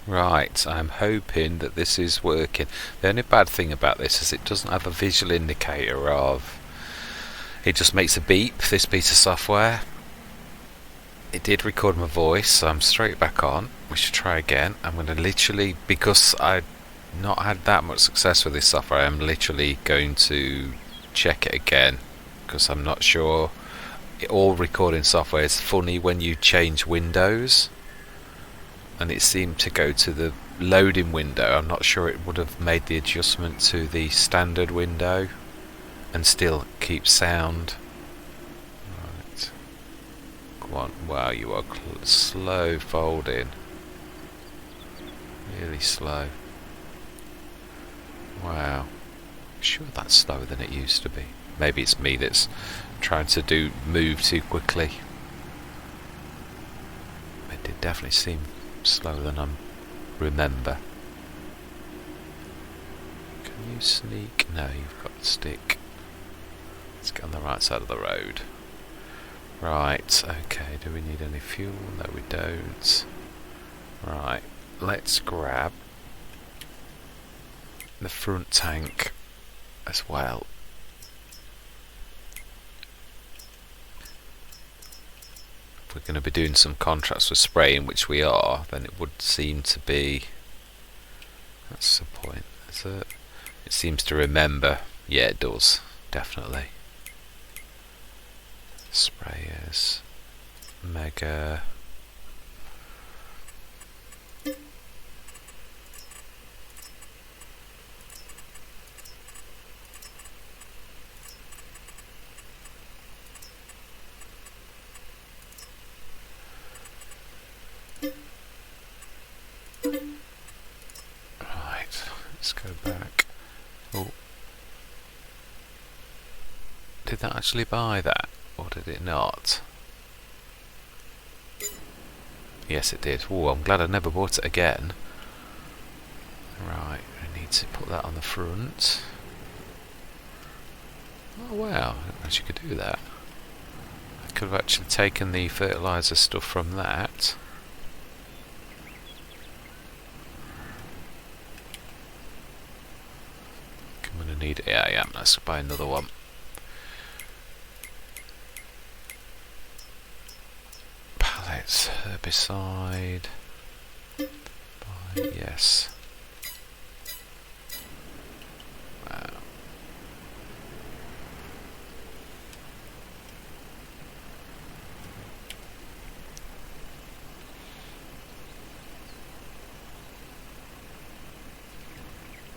Right, I'm hoping that this is working. The only bad thing about this is it doesn't have a visual indicator of... It just makes a beep, this piece of software. It did record my voice, so I'm straight back on. We should try again. I'm going to literally, because I've not had that much success with this software, I'm literally going to check it again, because I'm not sure. All recording software is funny when you change windows, and it seemed to go to the loading window. I'm not sure it would have made the adjustment to the standard window and still keep sound. Right. Go on. Wow, you are slow folding. Really slow. Wow. Sure that's slower than it used to be. Maybe it's me that's trying to move too quickly. It did definitely seem slower than I remember. Can you sneak? No, you've got to stick. Let's get on the right side of the road. Right, okay, do we need any fuel? No, we don't. Right, let's grab the front tank as well. If we're going to be doing some contracts with spraying, which we are, then it would seem to be... That's the point, is it? It seems to remember. Yeah, it does, definitely. Sprayers, mega. Right, let's go back. Oh, did that actually buy that? Or did it not? Yes, it did. Oh, I'm glad I never bought it again. Right, I need to put that on the front. Oh wow, I didn't realize you could do that. I could have actually taken the fertiliser stuff from that. I'm going to need it. Yeah, I am. Let's buy another one. Pallets, herbicide. Buy, yes. Wow.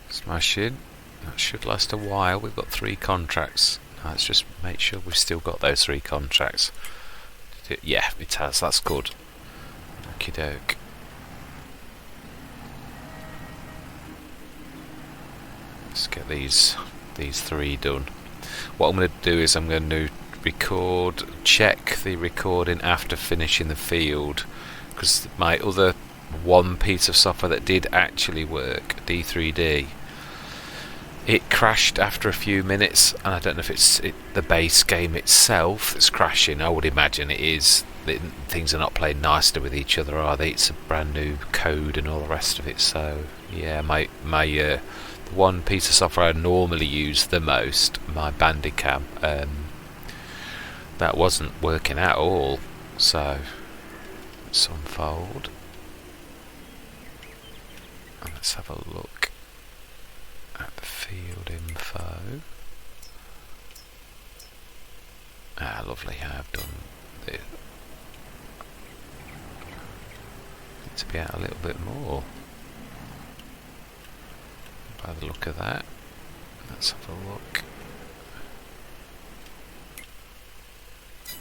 Smashing. That should last a while. We've got 3 contracts. Now let's just make sure we've still got those 3 contracts. Yeah, it has. That's good. Okie doke. Let's get these 3 done. What I'm going to do is I'm going to check the recording after finishing the field, because my other one piece of software that did actually work, D3D, it crashed after a few minutes, and I don't know if it's the base game itself that's crashing. I would imagine it is. Things are not playing nicely with each other, are they? It's a brand new code and all the rest of it. So yeah, my the one piece of software I normally use the most, my Bandicam, that wasn't working at all. So let's unfold and let's have a look at the field info. Ah, lovely. I've done this. Need to be out a little bit more by the look of that. Let's have a look.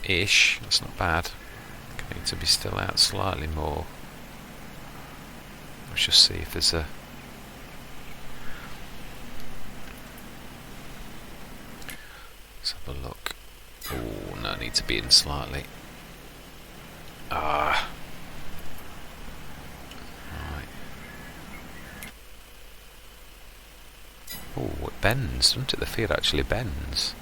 Ish, that's not bad. Need to be still out slightly more. Let's just see if there's a... Let's have a look. Oh, no, I need to be in slightly. Ah. Right. Oh, it bends, doesn't it? The field actually bends.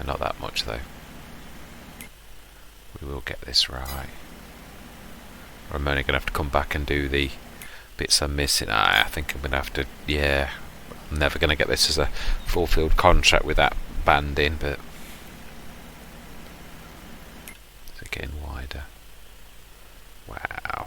Not that much though. We will get this right. Or I'm only going to have to come back and do the bits I'm missing. I think I'm going to have to, yeah, I'm never going to get this as a fulfilled contract with that band in, but it's getting wider. Wow.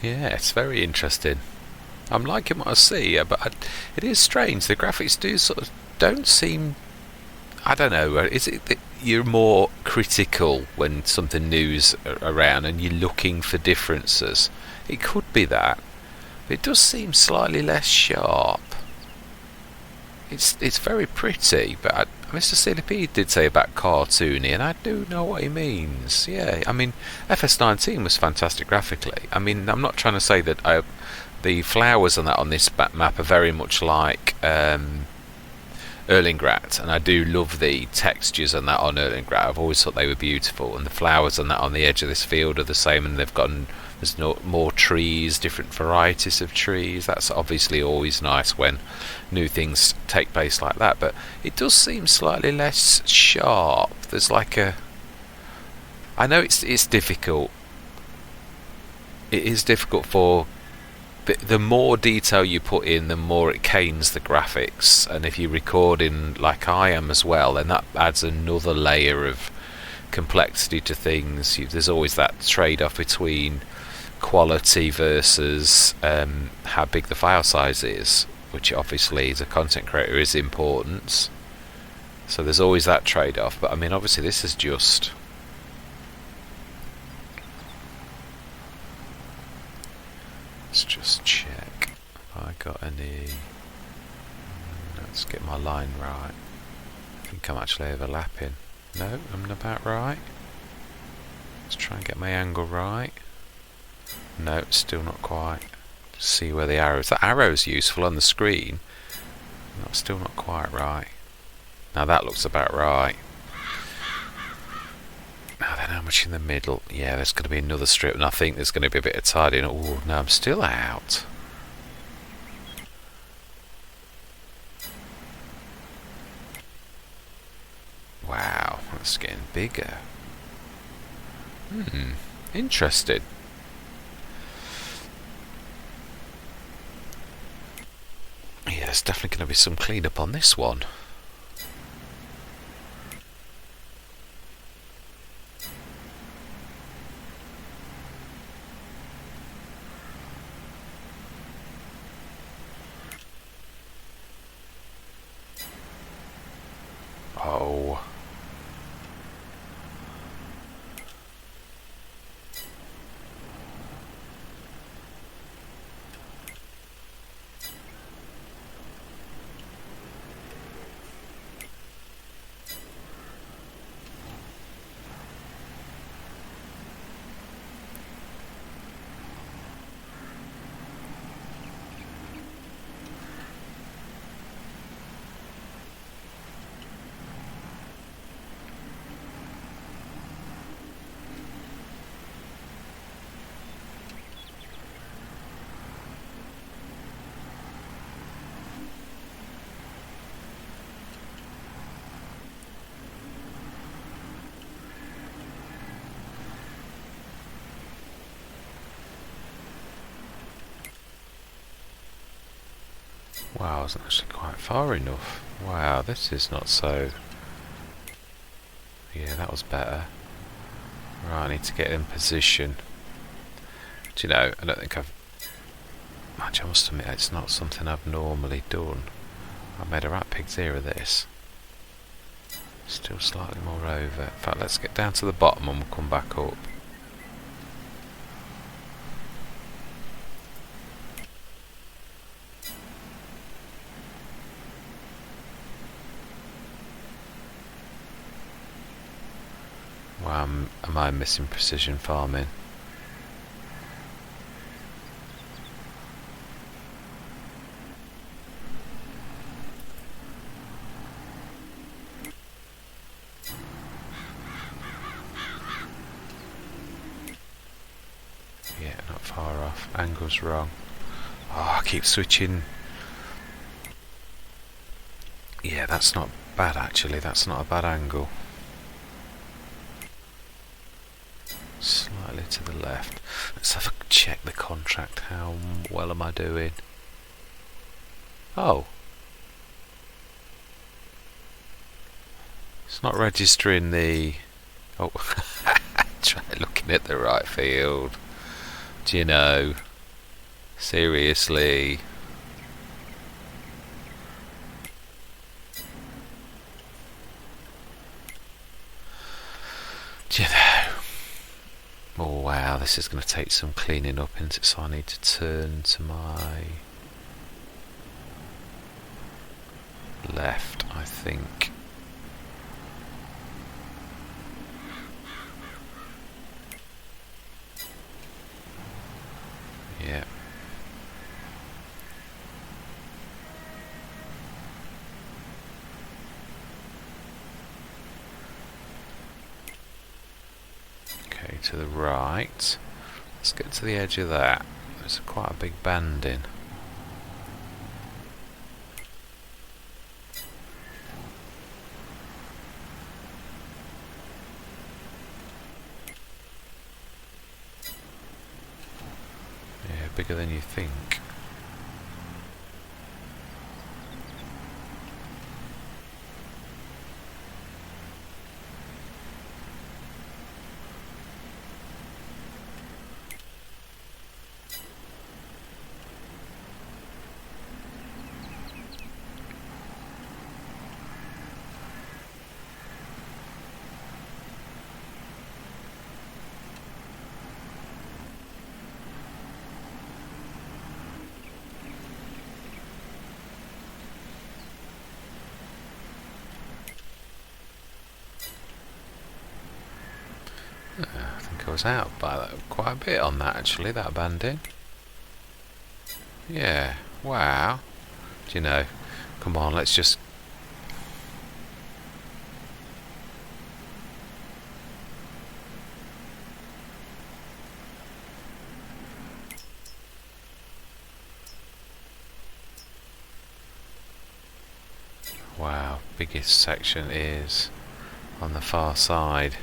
Yeah, it's very interesting. I'm liking what I see, but it is strange. The graphics do sort of don't seem. I don't know. Is it that you're more critical when something new's around and you're looking for differences? It could be that. But it does seem slightly less sharp. It's very pretty, but Mr. CLP did say about cartoony, and I do know what he means. Yeah, I mean, FS19 was fantastic graphically. I mean, I'm not trying to say that the flowers and that on this map are very much like Erlingrat, and I do love the textures and that on Erlingrat. I've always thought they were beautiful, and the flowers and that on the edge of this field are the same, and there's more trees, different varieties of trees. That's obviously always nice when new things take place like that, but it does seem slightly less sharp. There's like I know it's difficult. It is difficult for the more detail you put in, the more it canes the graphics, and if you're recording like I am as well, then that adds another layer of complexity to things. There's always that trade-off between quality versus how big the file size is, which obviously as a content creator is important. So there's always that trade-off, but I mean obviously this is just let's just check if I got any. Let's get my line right. I think I'm actually overlapping. No, I'm about right. Let's try and get my angle right. No, still not quite. See where the arrows. The arrow's useful on the screen. No, still not quite right. Now that looks about right. Now then, how much in the middle? Yeah, there's going to be another strip, and I think there's going to be a bit of tidying. Oh, no, I'm still out. Wow, that's getting bigger. Interesting. Yeah, there's definitely going to be some cleanup on this one. Oh. Wow, I wasn't actually quite far enough. Wow, this is not so. Yeah, that was better. Right, I need to get in position. Do you know, I don't think I've. Actually, I must admit, it's not something I've normally done. I made a right pig's ear of this. Still slightly more over. In fact, let's get down to the bottom and we'll come back up. Wow, that's actually quite far enough. Wow, this is not so. Yeah, that was better. Right, I need to get in position. Do you know, I don't think I've. Actually, I must admit, it's not something I've normally done. I made a right pig's ear of this. Still slightly more over. In fact, let's get down to the bottom and we'll come back up. am I missing precision farming? Yeah, not far off. Angle's wrong. Oh, I keep switching. Yeah, that's not bad actually. That's not a bad angle. Slightly to the left. Let's have a check the contract. How well am I doing? Oh. It's not registering the... Oh. Try looking at the right field. Do you know? Seriously. Do you know? Oh wow, this is going to take some cleaning up, isn't it? So I need to turn to my left, I think. Yeah. Okay, to the right. Let's get to the edge of that. There's quite a big bend in. Yeah, bigger than you think. I think I was out by quite a bit on that actually, that banding. Yeah, wow. Do you know, come on, let's just... Wow, biggest section is on the far side.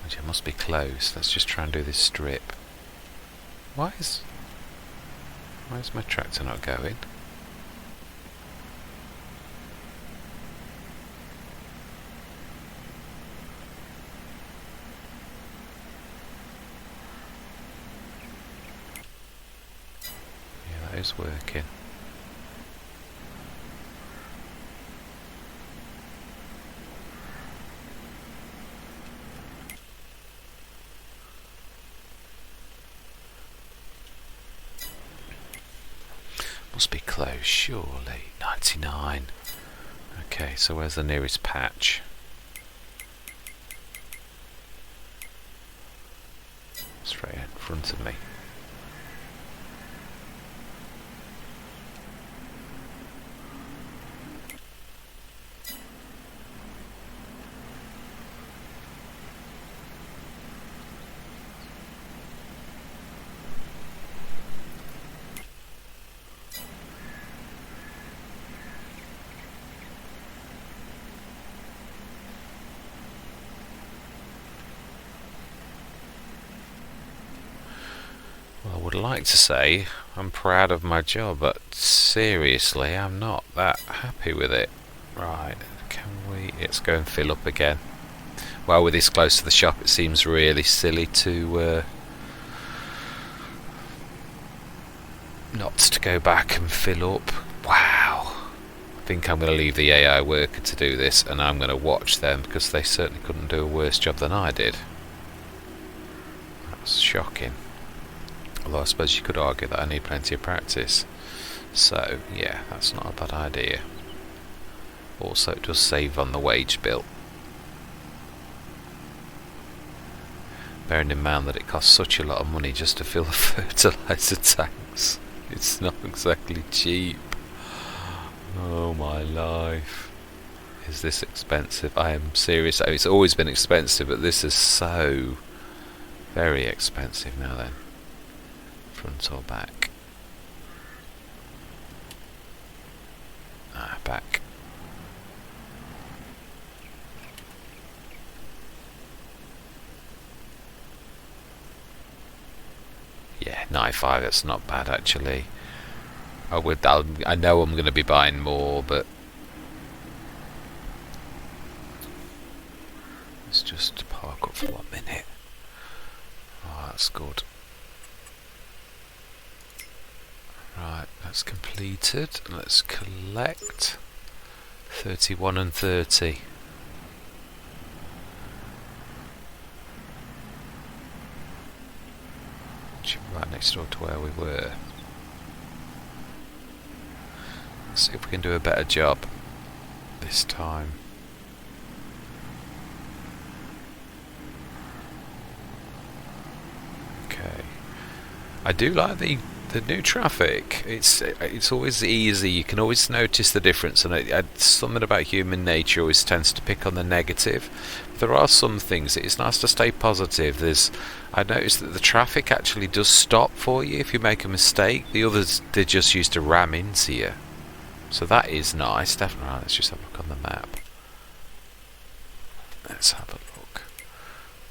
Which it must be close. Let's just try and do this strip. Why is my tractor not going? Yeah, that is working. Must be close, surely. 99. Okay, so where's the nearest patch? Straight in front of me. Well, I would like to say I'm proud of my job, but seriously, I'm not that happy with it. Right, can we... Let's go and fill up again. Well, we're this close to the shop, it seems really silly to not to go back and fill up. Wow. I think I'm going to leave the AI worker to do this, and I'm going to watch them, because they certainly couldn't do a worse job than I did. That was shocking. Although I suppose you could argue that I need plenty of practice. So yeah, that's not a bad idea. Also, it does save on the wage bill. Bearing in mind that it costs such a lot of money just to fill the fertiliser tanks. It's not exactly cheap. Oh my life. Is this expensive? I am serious. It's always been expensive, but this is so very expensive now then. Front or back? Back. Yeah, 95, that's not bad actually. I know I'm going to be buying more, but let's just park up for 1 minute. Oh, that's good. Right, that's completed. Let's collect 31 and 30. Right next door to where we were. Let's see if we can do a better job this time. Okay. I do like the new traffic. It's always easy. You can always notice the difference, and something about human nature always tends to pick on the negative. There are some things. It's nice to stay positive. I noticed that the traffic actually does stop for you if you make a mistake. The others, they just used to ram into you. So that is nice. Definitely. Right, let's just have a look on the map. Let's have a look.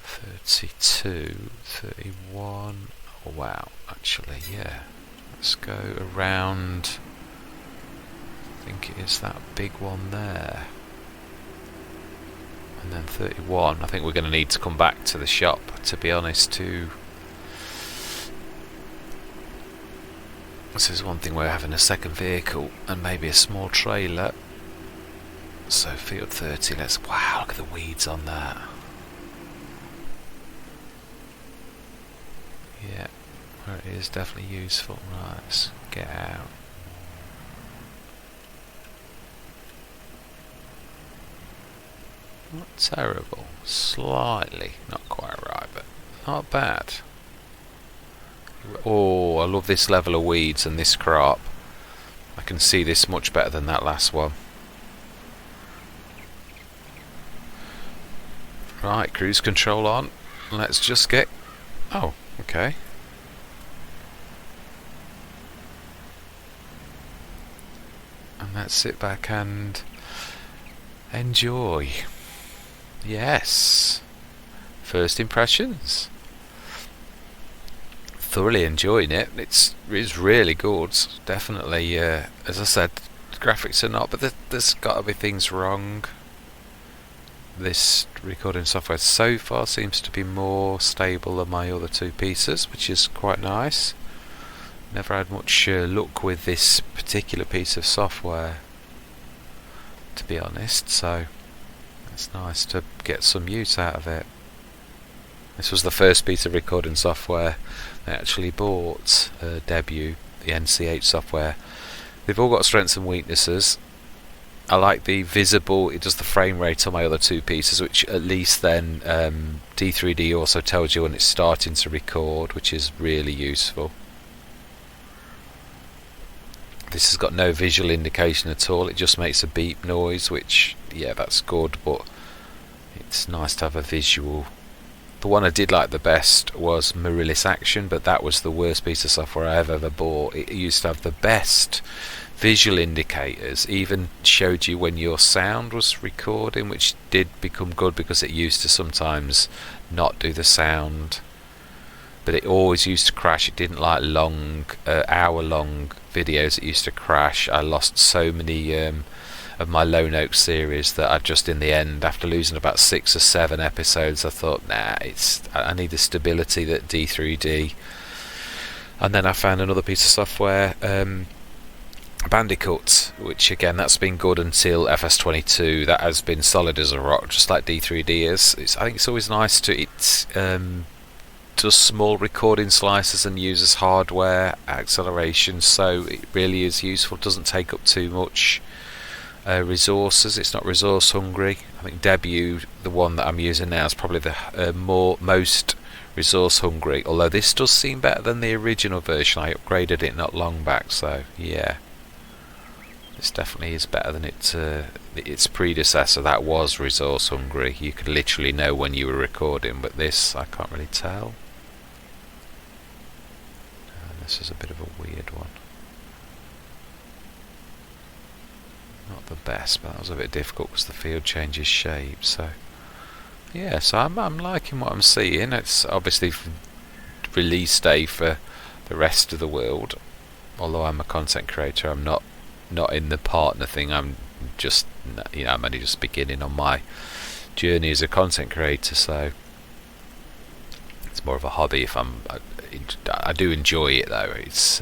32, 31. Oh, wow. Actually, yeah. Let's go around. I think it is that big one there. And then 31. I think we're going to need to come back to the shop, to be honest, too. This is one thing, we're having a second vehicle and maybe a small trailer. So field 30, wow, look at the weeds on that. Yeah, where it is definitely useful. Right, let's get out. Not terrible, slightly, not quite right, but not bad. Oh, I love this level of weeds and this crop. I can see this much better than that last one. Right, cruise control on. Let's just get... Oh, okay. And let's sit back and enjoy. Yes. First impressions. Thoroughly enjoying it. It's really good. Definitely, as I said, the graphics are not, but there's got to be things wrong. This recording software so far seems to be more stable than my other two pieces, which is quite nice. Never had much luck with this particular piece of software, to be honest, so it's nice to get some use out of it. This was the first piece of recording software I actually bought, debut, the NCH software. They've all got strengths and weaknesses. I like the visible, it does the frame rate on my other two pieces, which at least then D3D also tells you when it's starting to record, which is really useful. This has got no visual indication at all, it just makes a beep noise, which, yeah, that's good, but it's nice to have a visual. The one I did like the best was Marilis Action, but that was the worst piece of software I have ever bought. It used to have the best visual indicators, even showed you when your sound was recording, which did become good because it used to sometimes not do the sound, but it always used to crash. It didn't like long, hour-long videos. It used to crash. I lost so many of my Lone Oak series that I just, in the end, after losing about 6 or 7 episodes, I thought, nah, I need the stability that D3D. And then I found another piece of software, Bandicoot, which again, that's been good until FS22. That has been solid as a rock, just like D3D is. I think it's always nice to does small recording slices and uses hardware acceleration, so it really is useful. Doesn't take up too much resources. It's not resource hungry. I think Debut, the one that I'm using now, is probably the most resource hungry, although this does seem better than the original version. I upgraded it not long back, so yeah, this definitely is better than its predecessor. That was resource hungry. You could literally know when you were recording, but this I can't really tell. This is a bit of a weird one. Not the best, but that was a bit difficult because the field changes shape. So yeah, so I'm liking what I'm seeing. It's obviously release day for the rest of the world. Although I'm a content creator, I'm not in the partner thing. I'm just, I'm only just beginning on my journey as a content creator. So it's more of a hobby. I do enjoy it though. It's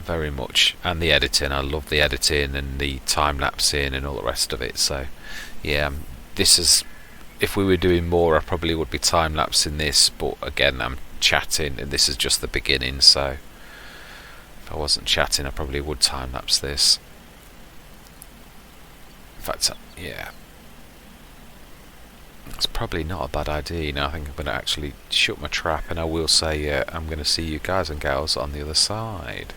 very much, and the editing. I love the editing and the time lapsing and all the rest of it. So yeah, this is, if we were doing more, I probably would be time lapsing this. But again, I'm chatting, and this is just the beginning. So if I wasn't chatting, I probably would time lapse this. In fact, yeah, it's probably not a bad idea. I think I'm going to actually shut my trap, and I will say I'm going to see you guys and gals on the other side.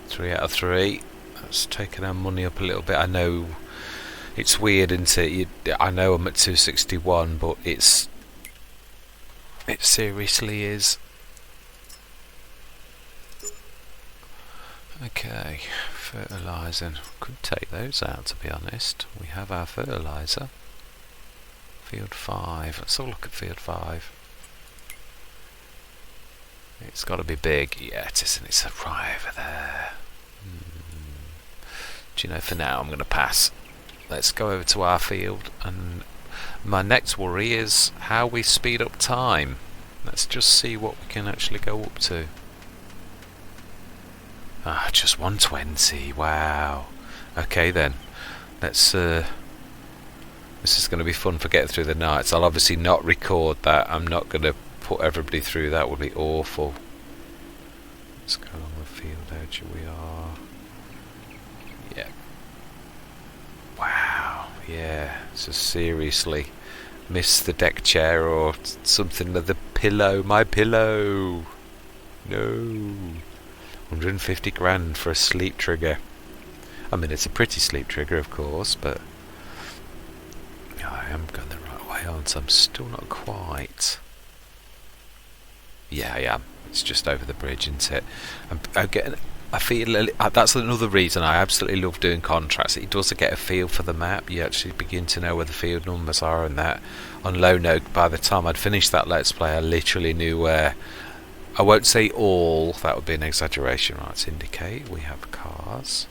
3 out of 3. That's taken our money up a little bit. I know it's weird, isn't it? I know I'm at 261, but it seriously is. Okay, fertilising. Could take those out, to be honest. We have our fertiliser. Field 5. Let's have a look at field 5. It's got to be big. Yeah, it is, and it's right over there. Do you know, for now I'm going to pass. Let's go over to our field, and my next worry is how we speed up time. Let's just see what we can actually go up to. Just 120. Wow. Okay then. Let's. This is going to be fun for getting through the nights. I'll obviously not record that. I'm not going to put everybody through. That would be awful. Let's go along the field edge. We are. Yeah. Wow. Yeah. So seriously, miss the deck chair or something. The pillow. My pillow. No. 150 grand for a sleep trigger. I mean, it's a pretty sleep trigger, of course, but I am going the right way, aren't I? I'm still not quite. Yeah, I am. It's just over the bridge, isn't it? I feel that's another reason I absolutely love doing contracts. It does get a feel for the map. You actually begin to know where the field numbers are, and that on low note, by the time I'd finished that Let's Play, I literally knew where. I won't say all, that would be an exaggeration. Right, let's indicate we have cars.